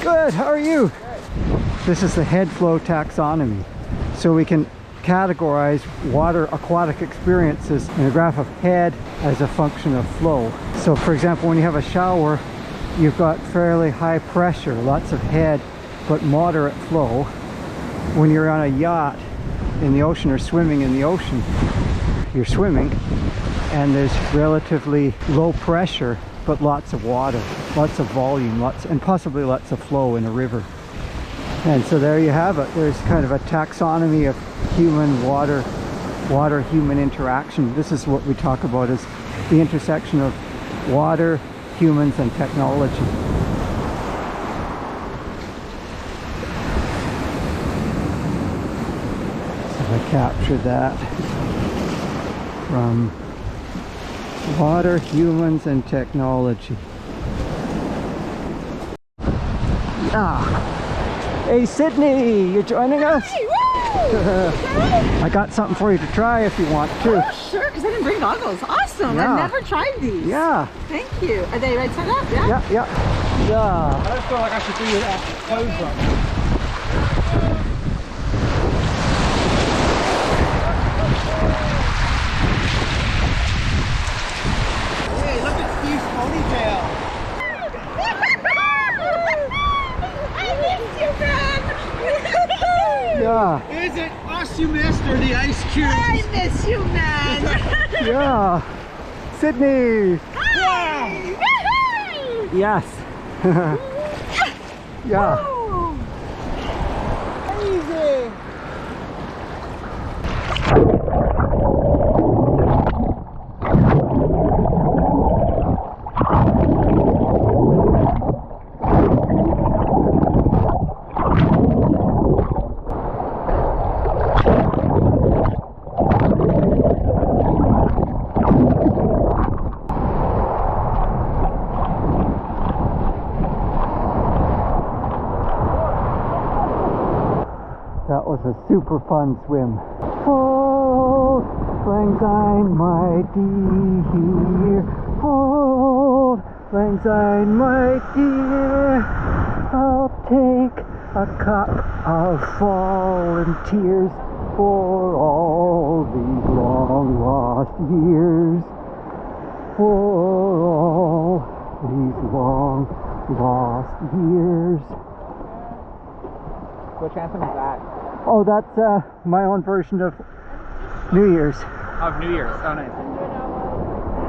Good, how are you? This is the head flow taxonomy. So we can categorize water aquatic experiences in a graph of head as a function of flow. So for example, when you have a shower, you've got fairly high pressure, lots of head, but moderate flow. When you're on a yacht in the ocean or swimming in the ocean, you're swimming and there's relatively low pressure, but lots of water, lots of volume, and possibly lots of flow in a river. And so there you have it. There's kind of a taxonomy of human water-human interaction. This is what we talk about as the intersection of water, humans, and technology. So I captured that from water, humans, and technology. Hey Sydney, you joining us? Hey, woo! I got something for you to try if you want to. Oh, sure, because I didn't bring goggles. Awesome. Yeah. I've never tried these. Yeah. Thank you. Are they right side up? Yeah? Yeah. I just feel like I should do that pose right now. Hey, look at Steve's ponytail. I missed you, man! Yeah. Is it us you missed or the ice cube? I miss you, man! Yeah. Sydney. Hi! Yes. Yeah. Woo! Easy. That was a super fun swim. Hold, lang syne, my dear. Hold, lang syne, my dear. I'll take a cup of fallen tears for all these long lost years. For all these long lost years. Which anthem is that? Oh, that's my own version of New Year's. Of New Year's. Oh, nice.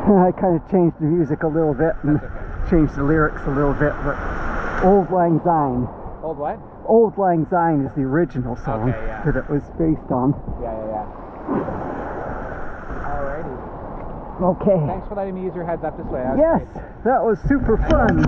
I kind of changed the music a little bit and changed the lyrics a little bit, but Old Lang Syne. Old what? Old Lang Syne is the original song that it was based on. Yeah. Alrighty. Okay. Thanks for letting me use your heads up this way. Yes, that was super fun.